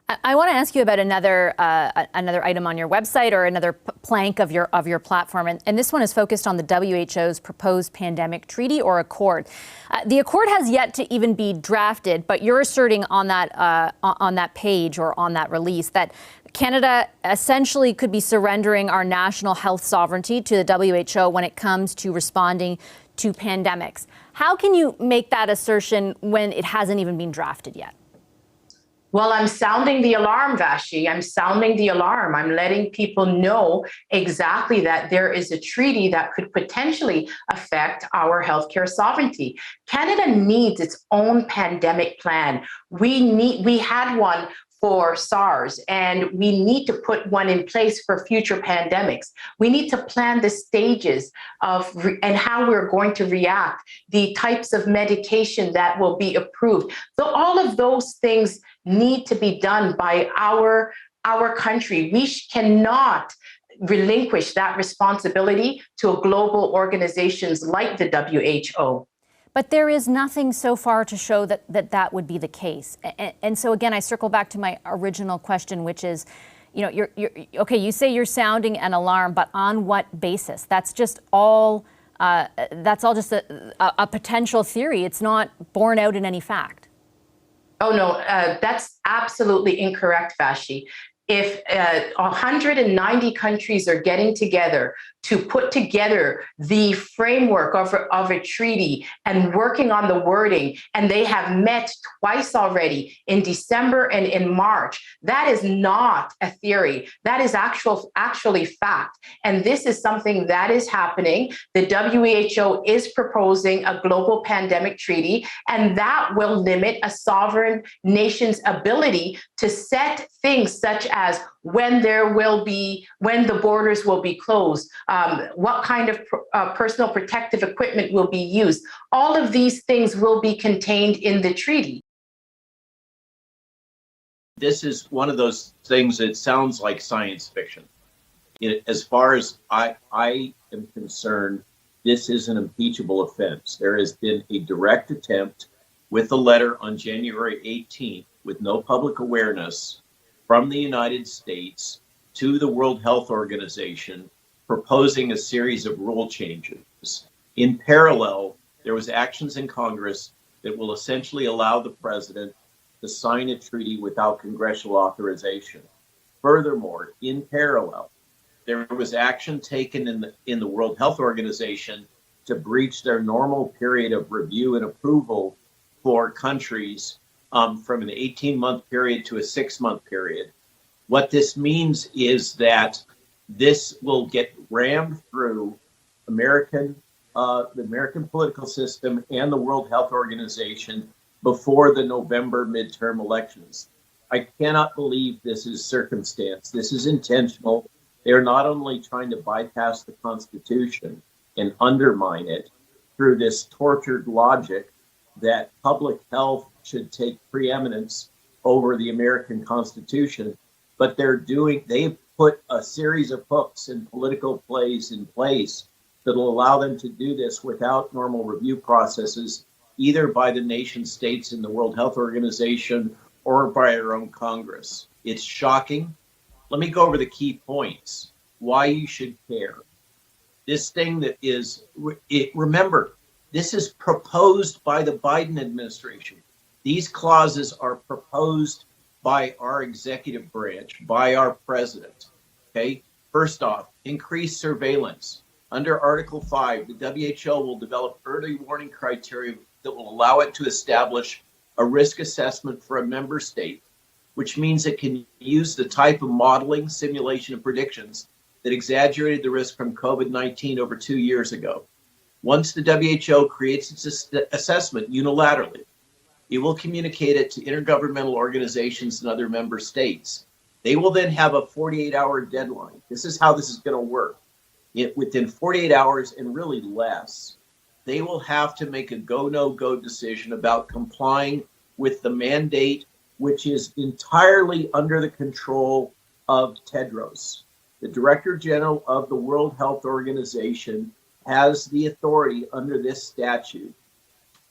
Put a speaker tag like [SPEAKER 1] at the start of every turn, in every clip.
[SPEAKER 1] I want to ask you about another item on your website, or another plank of your platform, and this one is focused on the WHO's proposed pandemic treaty or accord. The accord has yet to even be drafted, but you're asserting on that page, or on that release, that Canada essentially could be surrendering our national health sovereignty to the WHO when it comes to responding to pandemics. How can you make that assertion when it hasn't even been drafted yet?
[SPEAKER 2] Well, I'm sounding the alarm, Vashi. I'm sounding the alarm. I'm letting people know exactly that there is a treaty that could potentially affect our healthcare sovereignty. Canada needs its own pandemic plan. We had one for SARS, and we need to put one in place for future pandemics. We need to plan the stages of and how we're going to react, the types of medication that will be approved. So all of those things need to be done by our country. We cannot relinquish that responsibility to global organizations like the WHO.
[SPEAKER 1] But there is nothing so far to show that would be the case. And so again, I circle back to my original question, which is, you're okay. You say you're sounding an alarm, but on what basis? That's just all. That's all just a potential theory. It's not borne out in any fact.
[SPEAKER 2] Oh no, that's absolutely incorrect, Vashi. If 190 countries are getting together to put together the framework of a treaty and working on the wording, and they have met twice already in December and in March, that is not a theory. That is actually fact. And this is something that is happening. The WHO is proposing a global pandemic treaty, and that will limit a sovereign nation's ability to set things such as when the borders will be closed, what kind of personal protective equipment will be used. All of these things will be contained in the treaty.
[SPEAKER 3] This is one of those things that sounds like science fiction. As far as I am concerned, this is an impeachable offense. There has been a direct attempt with the letter on January 18th, with no public awareness, from the United States to the World Health Organization, proposing a series of rule changes. In parallel, there was actions in Congress that will essentially allow the president to sign a treaty without congressional authorization. Furthermore, in parallel, there was action taken in the World Health Organization to breach their normal period of review and approval for countries from an 18-month period to a 6-month period. What this means is that this will get rammed through the American political system and the World Health Organization before the November midterm elections. I cannot believe this is circumstance. This is intentional. They're not only trying to bypass the Constitution and undermine it through this tortured logic that public health should take preeminence over the American Constitution, but they've put a series of hooks and political plays in place that will allow them to do this without normal review processes, either by the nation states in the World Health Organization or by our own Congress. It's shocking. Let me go over the key points, why you should care. This thing that is, remember, this is proposed by the Biden administration. These clauses are proposed by our executive branch, by our president. Okay. First off, increased surveillance. Under Article 5, the WHO will develop early warning criteria that will allow it to establish a risk assessment for a member state, which means it can use the type of modeling, simulation, and predictions that exaggerated the risk from COVID-19 over 2 years ago. Once the WHO creates its assessment unilaterally, it will communicate it to intergovernmental organizations and other member states. They will then have a 48-hour deadline. This is how this is going to work. Within 48 hours and really less, they will have to make a go, no-go decision about complying with the mandate, which is entirely under the control of Tedros. The Director General of the World Health Organization has the authority under this statute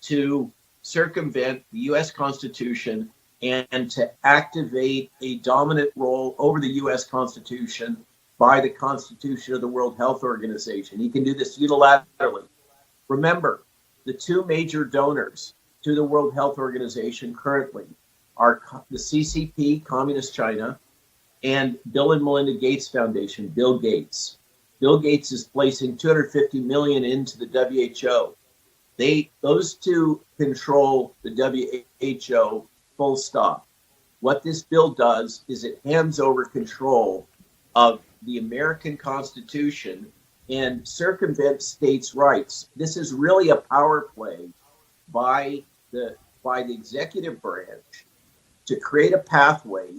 [SPEAKER 3] to circumvent the U.S. Constitution and to activate a dominant role over the U.S. Constitution by the Constitution of the World Health Organization. He can do this unilaterally. Remember, the two major donors to the World Health Organization currently are the CCP, Communist China, and Bill and Melinda Gates Foundation, Bill Gates. Bill Gates is placing $250 million into the WHO. Those two control the WHO, full stop. What this bill does is it hands over control of the American Constitution and circumvents states' rights. This is really a power play by the executive branch to create a pathway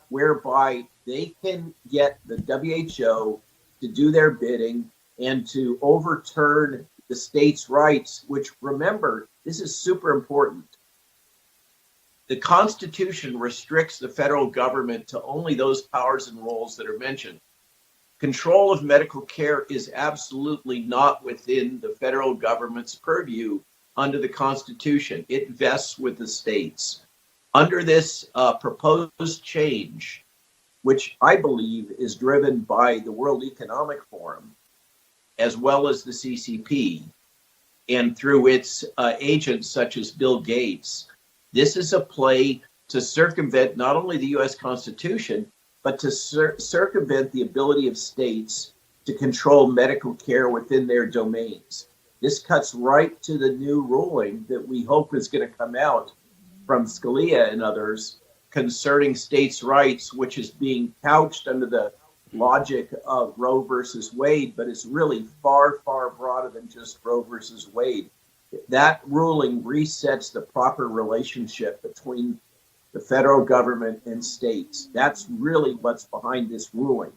[SPEAKER 3] whereby they can get the WHO to do their bidding and to overturn the states' rights, which, remember, this is super important. The Constitution restricts the federal government to only those powers and roles that are mentioned. Control of medical care is absolutely not within the federal government's purview under the Constitution. It vests with the states. Under this proposed change, which I believe is driven by the World Economic Forum, as well as the CCP, and through its agents such as Bill Gates, this is a play to circumvent not only the U.S. Constitution, but to circumvent the ability of states to control medical care within their domains. This cuts right to the new ruling that we hope is going to come out from Scalia and others concerning states' rights, which is being couched under the logic of Roe versus Wade, but it's really far, far broader than just Roe versus Wade. That ruling resets the proper relationship between the federal government and states. That's really what's behind this ruling.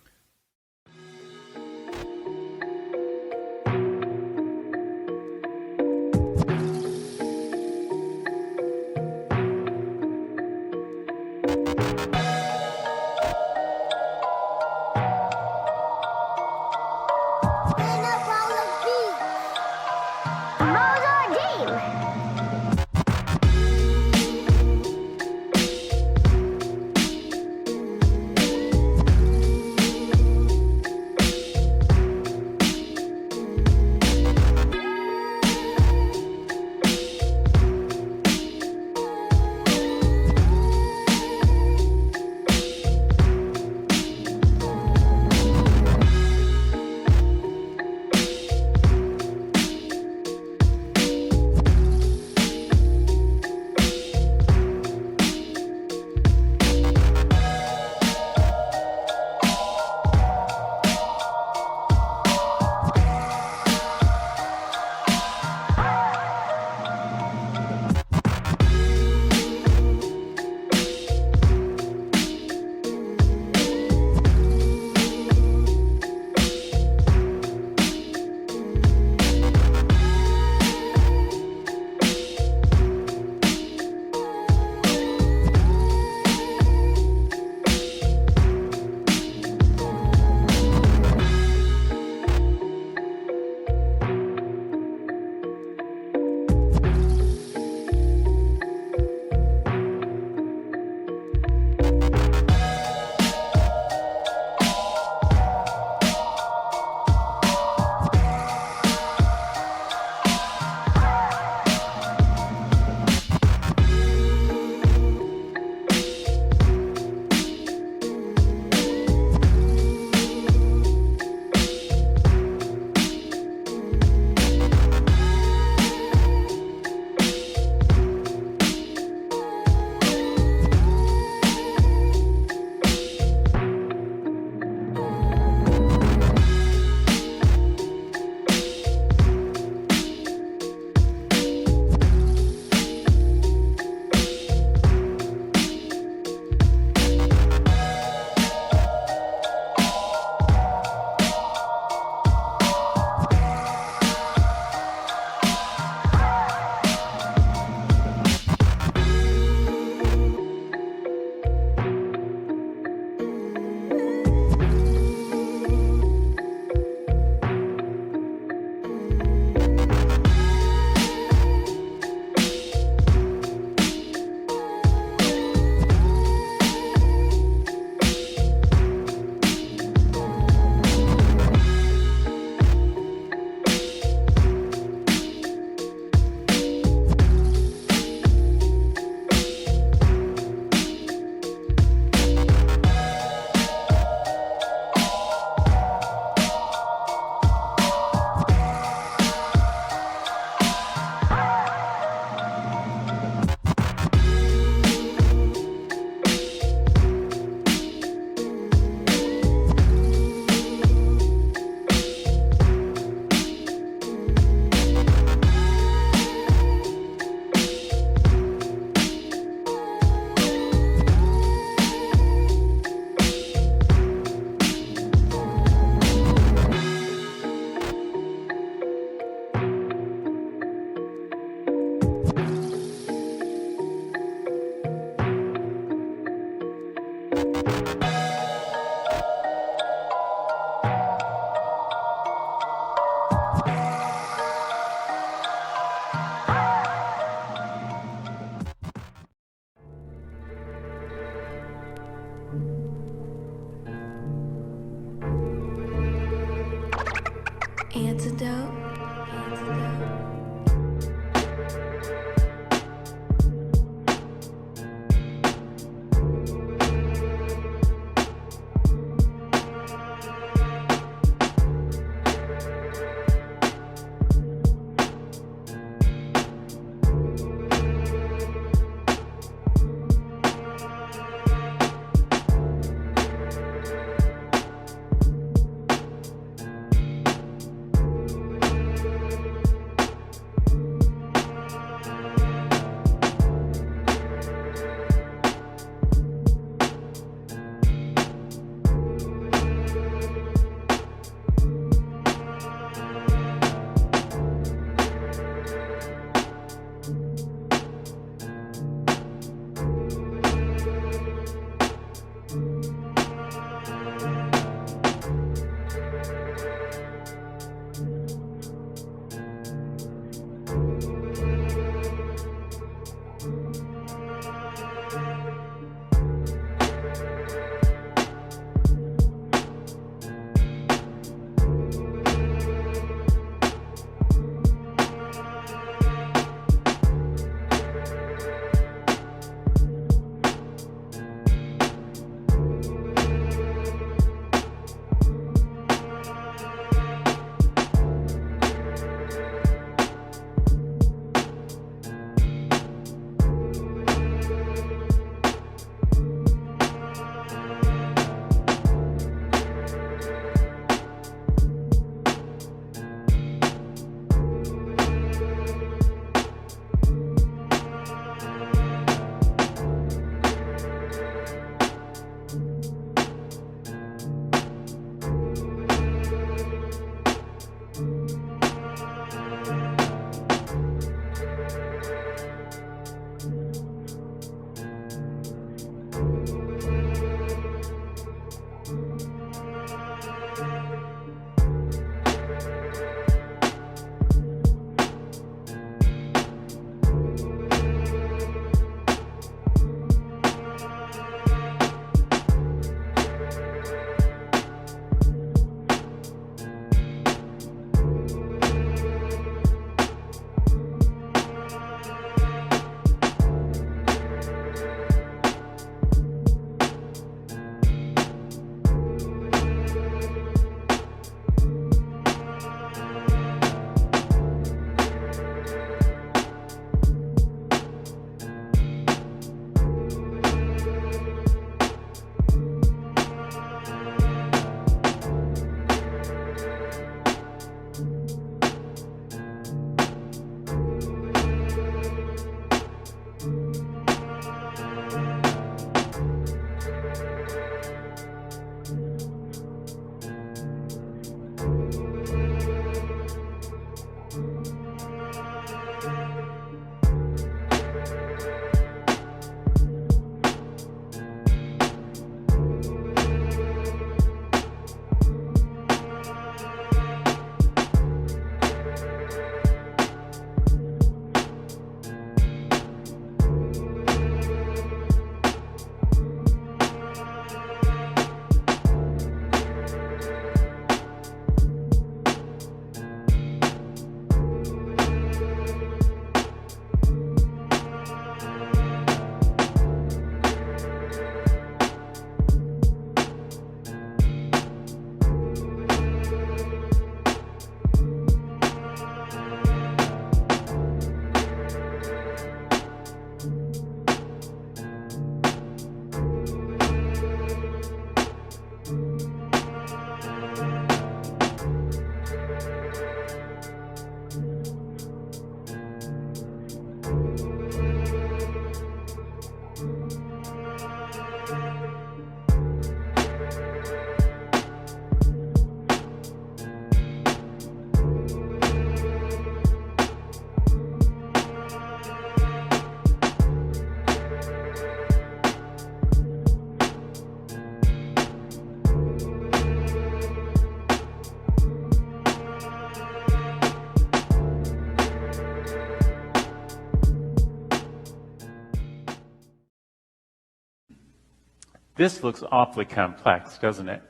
[SPEAKER 4] This looks awfully complex, doesn't it?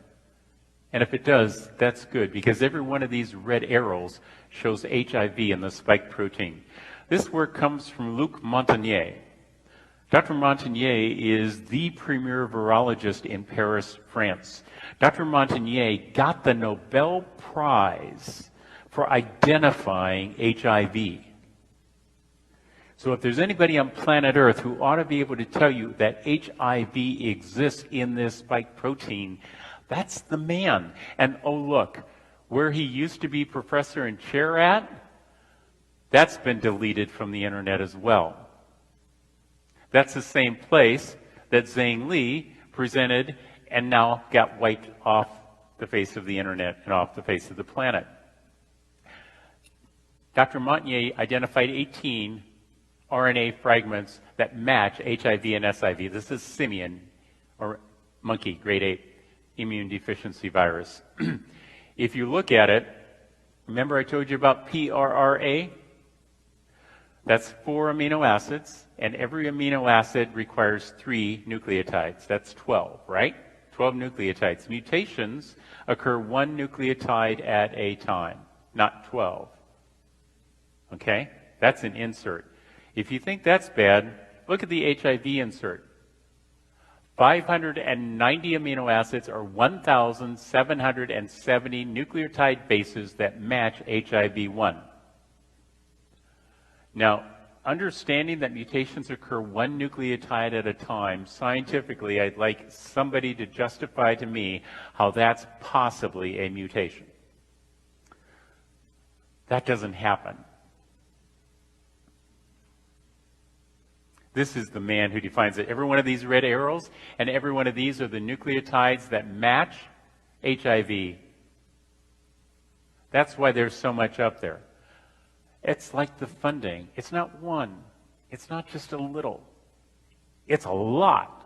[SPEAKER 4] And if it does, that's good, because every one of these red arrows shows HIV in the spike protein. This work comes from Luc Montagnier. Dr. Montagnier is the premier virologist in Paris, France. Dr. Montagnier got the Nobel Prize for identifying HIV. So if there's anybody on planet Earth who ought to be able to tell you that HIV exists in this spike protein, that's the man. And oh look, where he used to be professor and chair at, that's been deleted from the internet as well. That's the same place that Zhang Li presented and now got wiped off the face of the internet and off the face of the planet. Dr. Montagnier identified 18 RNA fragments that match HIV and SIV. This is Simian, or monkey, grade 8, immune deficiency virus. If you look at it, remember I told you about PRRA? That's 4 amino acids, and every amino acid requires 3 nucleotides. That's 12, right? 12 nucleotides. Mutations occur 1 nucleotide at a time, not 12. Okay? That's an insert. If you think that's bad, look at the HIV insert. 590 amino acids or 1,770 nucleotide bases that match HIV-1. Now, understanding that mutations occur 1 nucleotide at a time, scientifically, I'd like somebody to justify to me how that's possibly a mutation. That doesn't happen. This is the man who defines it. Every one of these red arrows and every one of these are the nucleotides that match HIV. That's why there's so much up there. It's like the funding. It's not one. It's not just a little. It's a lot.